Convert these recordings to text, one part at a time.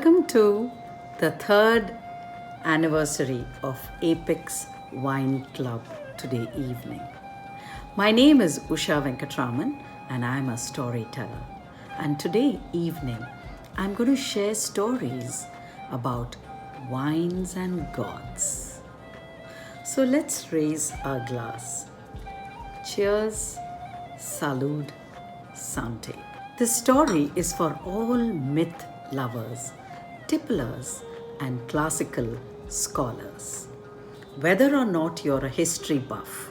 Welcome to the third anniversary of Apex Wine Club today evening. My name is Usha Venkataraman and I'm a storyteller. And today evening, I'm going to share stories about wines and gods. So let's raise our glass. Cheers, salud, sante. This story is for all myth lovers, tipplers, and classical scholars. Whether or not you're a history buff,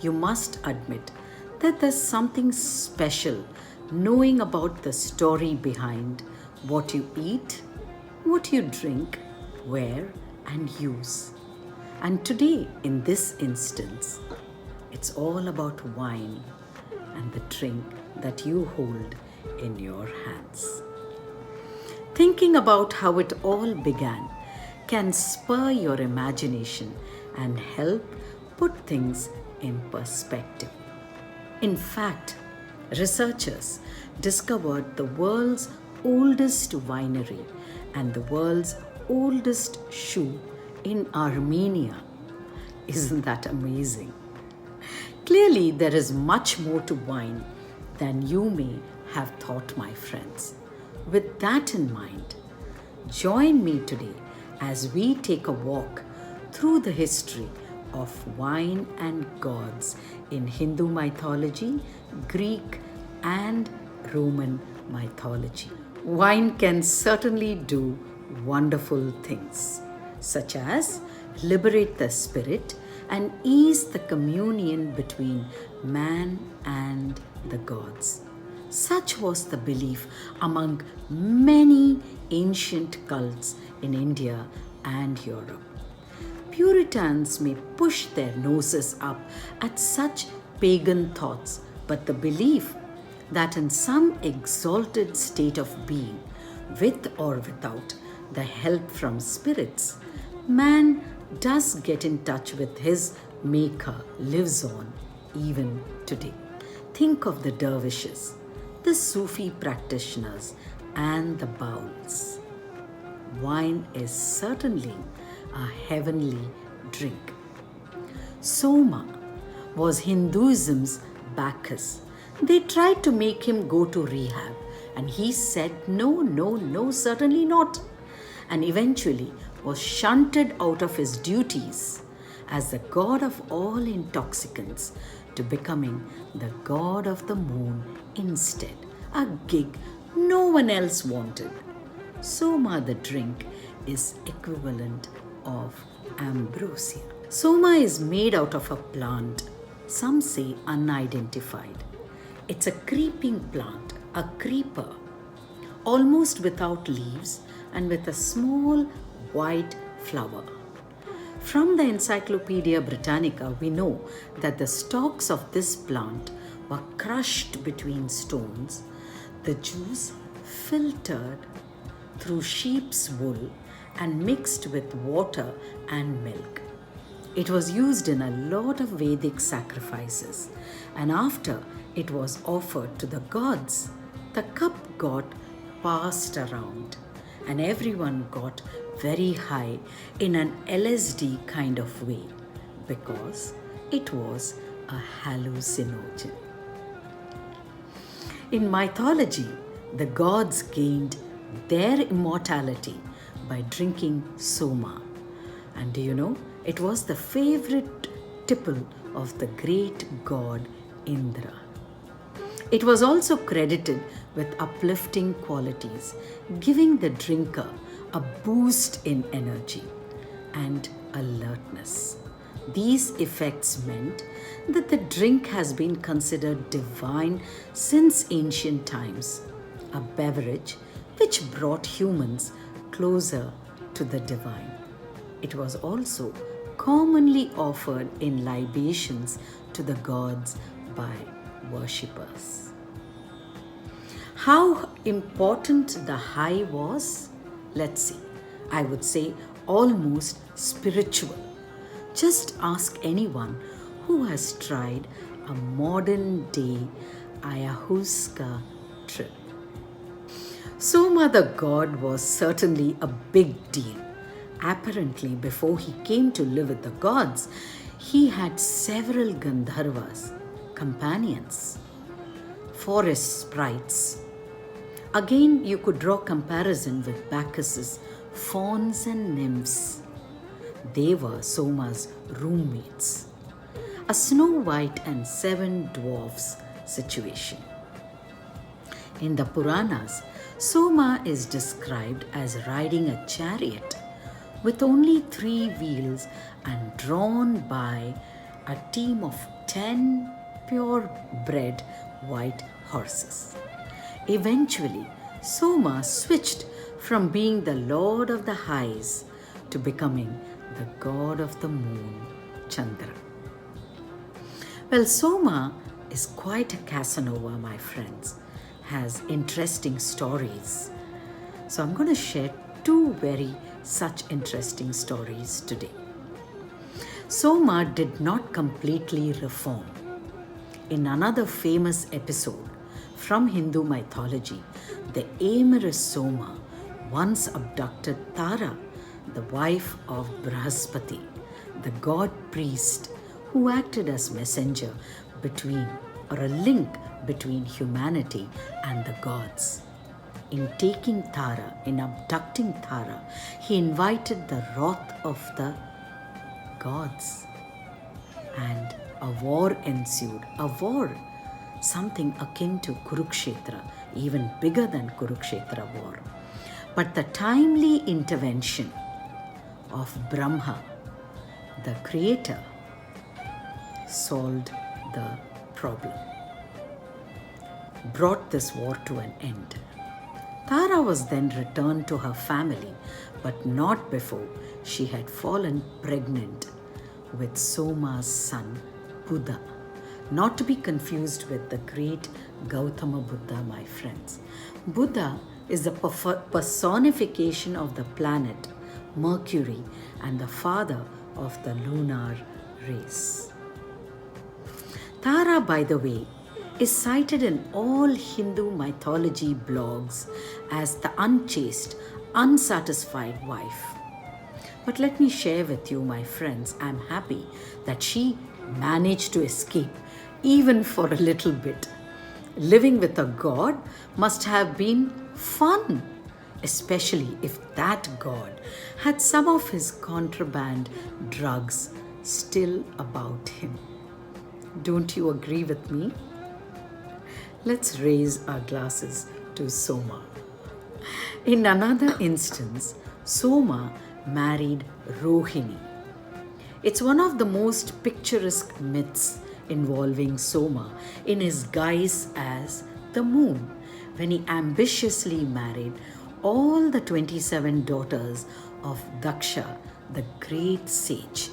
you must admit that there's something special knowing about the story behind what you eat, what you drink, wear, and use. And today, in this instance, it's all about wine and the drink that you hold in your hands. Thinking about how it all began can spur your imagination and help put things in perspective. In fact, researchers discovered the world's oldest winery and the world's oldest shoe in Armenia. Isn't that amazing? Clearly, there is much more to wine than you may have thought, my friends. With that in mind, join me today as we take a walk through the history of wine and gods in Hindu mythology, Greek, and Roman mythology. Wine can certainly do wonderful things, such as liberate the spirit and ease the communion between man and the gods. Such was the belief among many ancient cults in India and Europe. Puritans may push their noses up at such pagan thoughts, but the belief that in some exalted state of being, with or without the help from spirits, man does get in touch with his maker lives on even today. Think of the dervishes, the Sufi practitioners, and the bowls. Wine is certainly a heavenly drink. Soma was Hinduism's Bacchus. They tried to make him go to rehab, and he said, no, certainly not, and eventually was shunted out of his duties as the god of all intoxicants to becoming the god of the moon instead, a gig no one else wanted. Soma the drink is equivalent of ambrosia. Soma is made out of a plant, some say unidentified. It's a creeping plant, a creeper, almost without leaves and with a small white flower. From the Encyclopedia Britannica, we know that the stalks of this plant were crushed between stones, the juice filtered through sheep's wool and mixed with water and milk. It was used in a lot of Vedic sacrifices, and after it was offered to the gods, the cup got passed around and everyone got very high in an LSD kind of way because it was a hallucinogen. In mythology, the gods gained their immortality by drinking Soma. And do you know, it was the favorite tipple of the great god Indra. It was also credited with uplifting qualities, giving the drinker a boost in energy and alertness. These effects meant that the drink has been considered divine since ancient times, a beverage which brought humans closer to the divine. It was also commonly offered in libations to the gods by worshippers. How important the high was? Let's see. I would say almost spiritual. Just ask anyone who has tried a modern day ayahuasca trip. Soma the god was certainly a big deal. Apparently, before he came to live with the gods, he had several Gandharvas, companions, forest sprites. Again, you could draw comparison with Bacchus's fauns and nymphs. They were Soma's roommates. A Snow White and 7 dwarfs situation. In the Puranas, Soma is described as riding a chariot with only 3 wheels and drawn by a team of 10 purebred white horses. Eventually, Soma switched from being the lord of the highs to becoming the god of the moon, Chandra. Well, Soma is quite a Casanova, my friends, has interesting stories. So I'm going to share 2 very such interesting stories today. Soma did not completely reform. In another famous episode from Hindu mythology, the amorous Soma once abducted Tara, the wife of Brahaspati, the god priest who acted as messenger between, or a link between humanity and the gods. In taking Tara, in abducting Tara, he invited the wrath of the gods. And a war ensued. A war, something akin to Kurukshetra, even bigger than Kurukshetra war. But the timely intervention of Brahma, the creator, solved the problem, brought this war to an end. Tara was then returned to her family, but not before she had fallen pregnant with Soma's son, Buddha. Not to be confused with the great Gautama Buddha, my friends. Buddha is the personification of the planet Mercury and the father of the lunar race. Tara, by the way, is cited in all Hindu mythology blogs as the unchaste, unsatisfied wife. But let me share with you, my friends, I'm happy that she managed to escape, even for a little bit. Living with a god must have been fun, especially if that god had some of his contraband drugs still about him. Don't you agree with me? Let's raise our glasses to Soma. In another instance, Soma married Rohini. It's one of the most picturesque myths involving Soma in his guise as the moon, when he ambitiously married all the 27 daughters of Daksha, the great sage.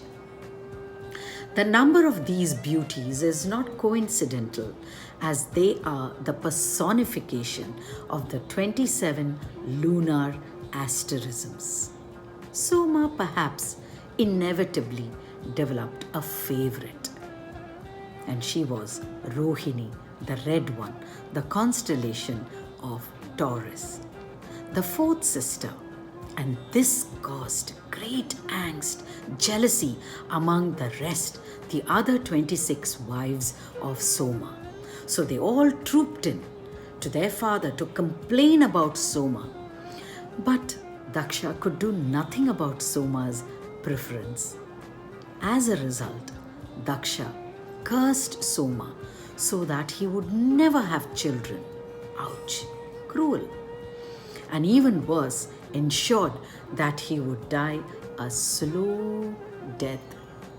The number of these beauties is not coincidental, as they are the personification of the 27 lunar asterisms. Soma perhaps inevitably developed a favorite, and she was Rohini, the red one, the constellation of Taurus, the 4th sister, and this caused great angst, jealousy among the rest, the other 26 wives of Soma. So they all trooped in to their father to complain about Soma. But Daksha could do nothing about Soma's preference. As a result, Daksha cursed Soma so that he would never have children. Ouch, cruel. And even worse, ensured that he would die a slow death,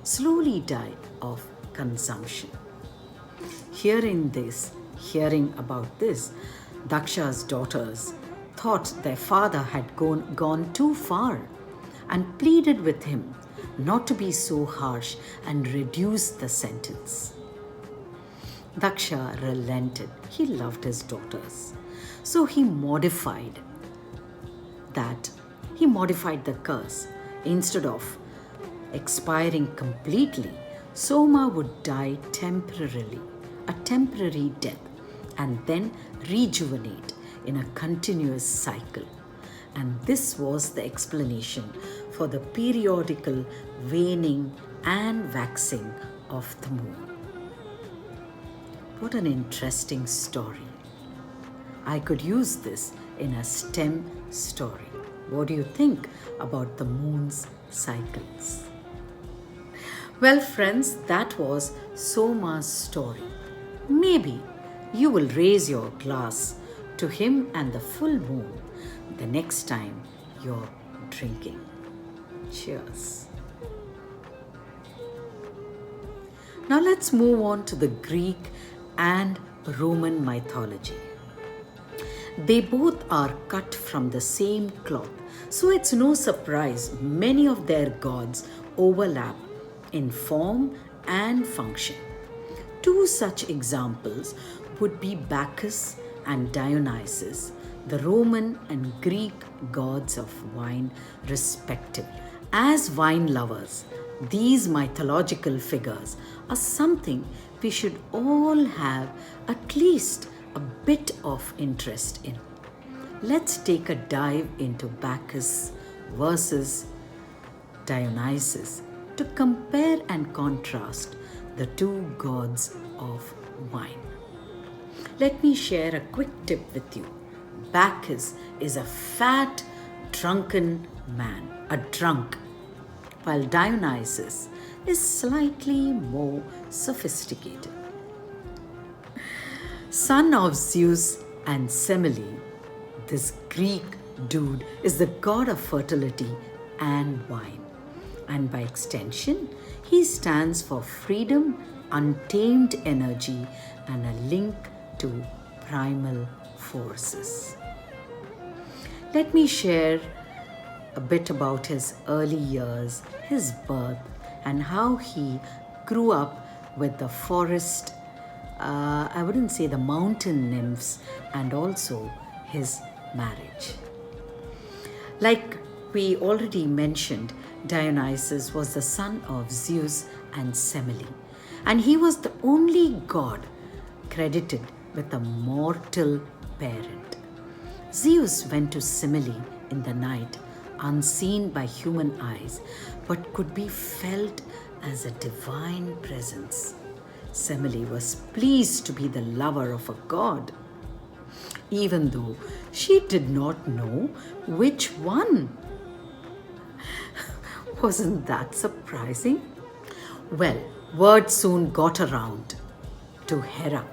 slowly die of consumption. Hearing about this, Daksha's daughters thought their father had gone too far and pleaded with him not to be so harsh and reduce the sentence. Daksha relented. He loved his daughters. So he modified the curse. Instead of expiring completely, Soma would die temporarily, a temporary death, and then rejuvenate, in a continuous cycle. And this was the explanation for the periodical waning and waxing of the moon. What an interesting story. I could use this in a STEM story. What do you think about the moon's cycles? Well, friends, that was Soma's story. Maybe you will raise your glass to him and the full moon the next time you're drinking. Cheers. Now let's move on to the Greek and Roman mythology. They both are cut from the same cloth, so it's no surprise many of their gods overlap in form and function. Two such examples would be Bacchus and Dionysus, the Roman and Greek gods of wine, respectively. As wine lovers, these mythological figures are something we should all have at least a bit of interest in. Let's take a dive into Bacchus versus Dionysus to compare and contrast the two gods of wine. Let me share a quick tip with you. Bacchus is a fat, drunken man, a drunk, while Dionysus is slightly more sophisticated. Son of Zeus and Semele, this Greek dude is the god of fertility and wine. And by extension, he stands for freedom, untamed energy, and a link to primal forces. Let me share a bit about his early years, his birth, and how he grew up with the forest, I wouldn't say the mountain nymphs, and also his marriage. Like we already mentioned, Dionysus was the son of Zeus and Semele, and he was the only god credited with a mortal parent. Zeus went to Semele in the night, unseen by human eyes, but could be felt as a divine presence. Semele was pleased to be the lover of a god, even though she did not know which one. Wasn't that surprising? Well, word soon got around to Hera,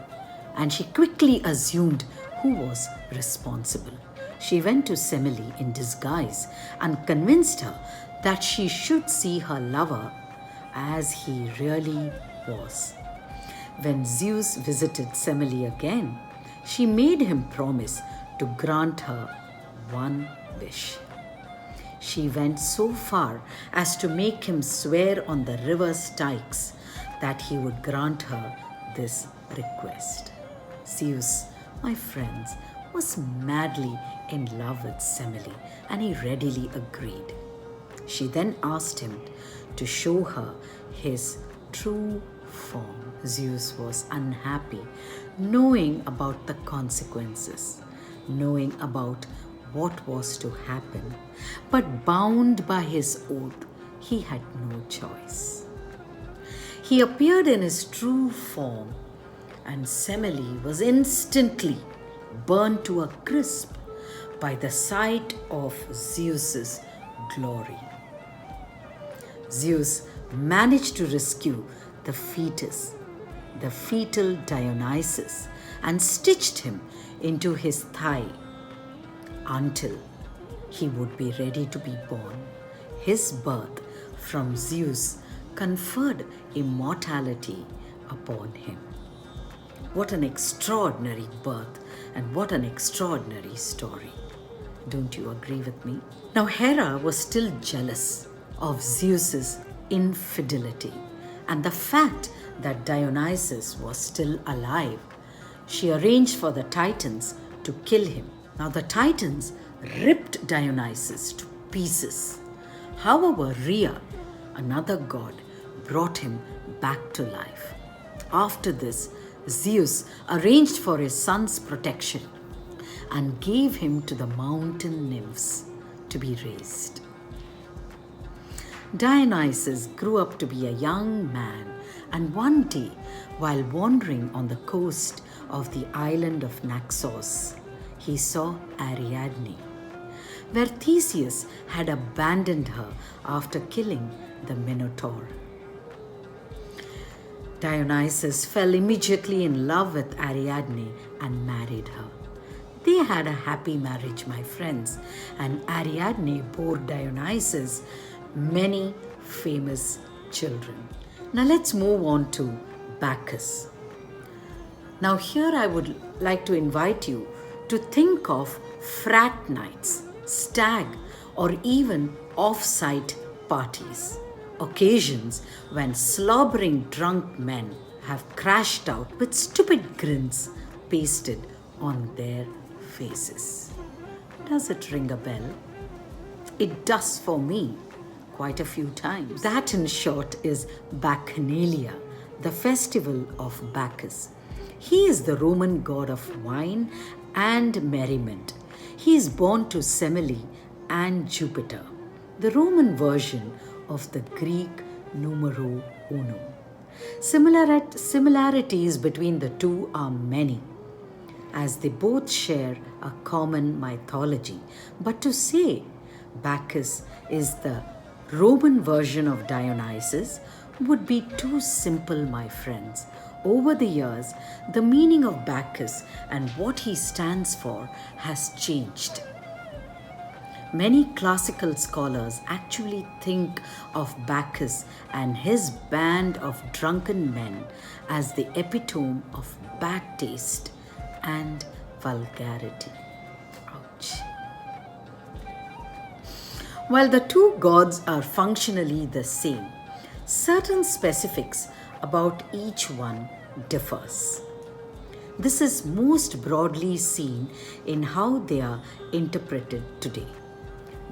and she quickly assumed who was responsible. She went to Semele in disguise and convinced her that she should see her lover as he really was. When Zeus visited Semele again, she made him promise to grant her one wish. She went so far as to make him swear on the river Styx that he would grant her this request. Zeus, my friends, was madly in love with Semele, and he readily agreed. She then asked him to show her his true form. Zeus was unhappy, knowing about the consequences, knowing about what was to happen, but bound by his oath, he had no choice. He appeared in his true form, and Semele was instantly burned to a crisp by the sight of Zeus's glory. Zeus managed to rescue the fetus, the fetal Dionysus, and stitched him into his thigh until he would be ready to be born. His birth from Zeus conferred immortality upon him. What an extraordinary birth and what an extraordinary story. Don't you agree with me? Now Hera was still jealous of Zeus's infidelity and the fact that Dionysus was still alive. She arranged for the Titans to kill him. Now the Titans ripped Dionysus to pieces. However, Rhea, another god, brought him back to life. After this, Zeus arranged for his son's protection and gave him to the mountain nymphs to be raised. Dionysus grew up to be a young man, and one day, while wandering on the coast of the island of Naxos, he saw Ariadne, where Theseus had abandoned her after killing the Minotaur. Dionysus fell immediately in love with Ariadne and married her. They had a happy marriage, my friends, and Ariadne bore Dionysus many famous children. Now let's move on to Bacchus. Now here I would like to invite you to think of frat nights, stag, or even off-site parties. Occasions when slobbering drunk men have crashed out with stupid grins pasted on their faces. Does it ring a bell? It does for me quite a few times. That, in short, is Bacchanalia, the festival of Bacchus. He is the Roman god of wine and merriment. He is born to Semele and Jupiter, the Roman version of the Greek numero uno. Similarities between the two are many, as they both share a common mythology. But to say Bacchus is the Roman version of Dionysus would be too simple, my friends. Over the years, the meaning of Bacchus and what he stands for has changed. Many classical scholars actually think of Bacchus and his band of drunken men as the epitome of bad taste and vulgarity. Ouch. While the two gods are functionally the same, certain specifics about each one differs. This is most broadly seen in how they are interpreted today.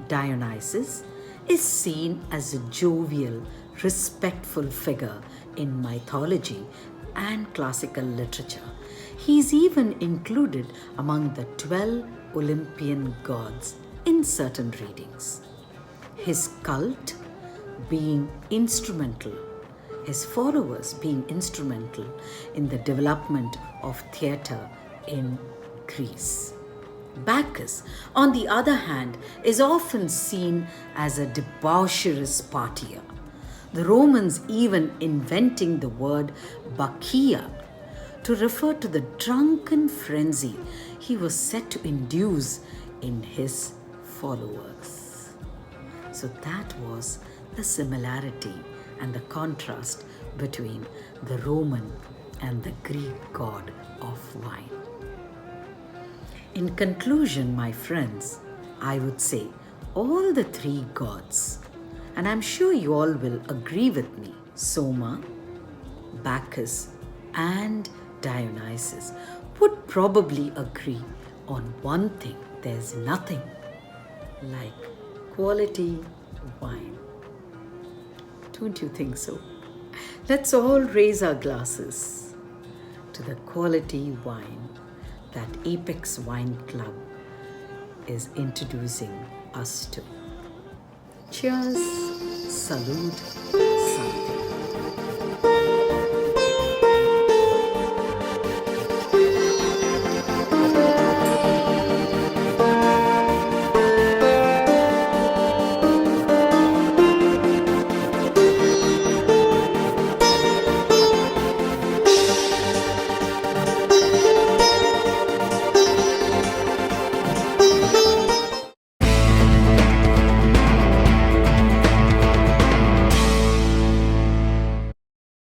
Dionysus is seen as a jovial, respectful figure in mythology and classical literature. He is even included among the 12 Olympian gods in certain readings. His cult being instrumental, his followers being instrumental in the development of theatre in Greece. Bacchus, on the other hand, is often seen as a debaucherous partier, the Romans even inventing the word Bacchia to refer to the drunken frenzy he was said to induce in his followers. So that was the similarity and the contrast between the Roman and the Greek god of wine. In conclusion, my friends, I would say all the three gods, and I'm sure you all will agree with me, Soma, Bacchus, and Dionysus, would probably agree on one thing: there's nothing like quality wine. Don't you think so? Let's all raise our glasses to the quality wine that Apex Wine Club is introducing us to. Cheers, salute,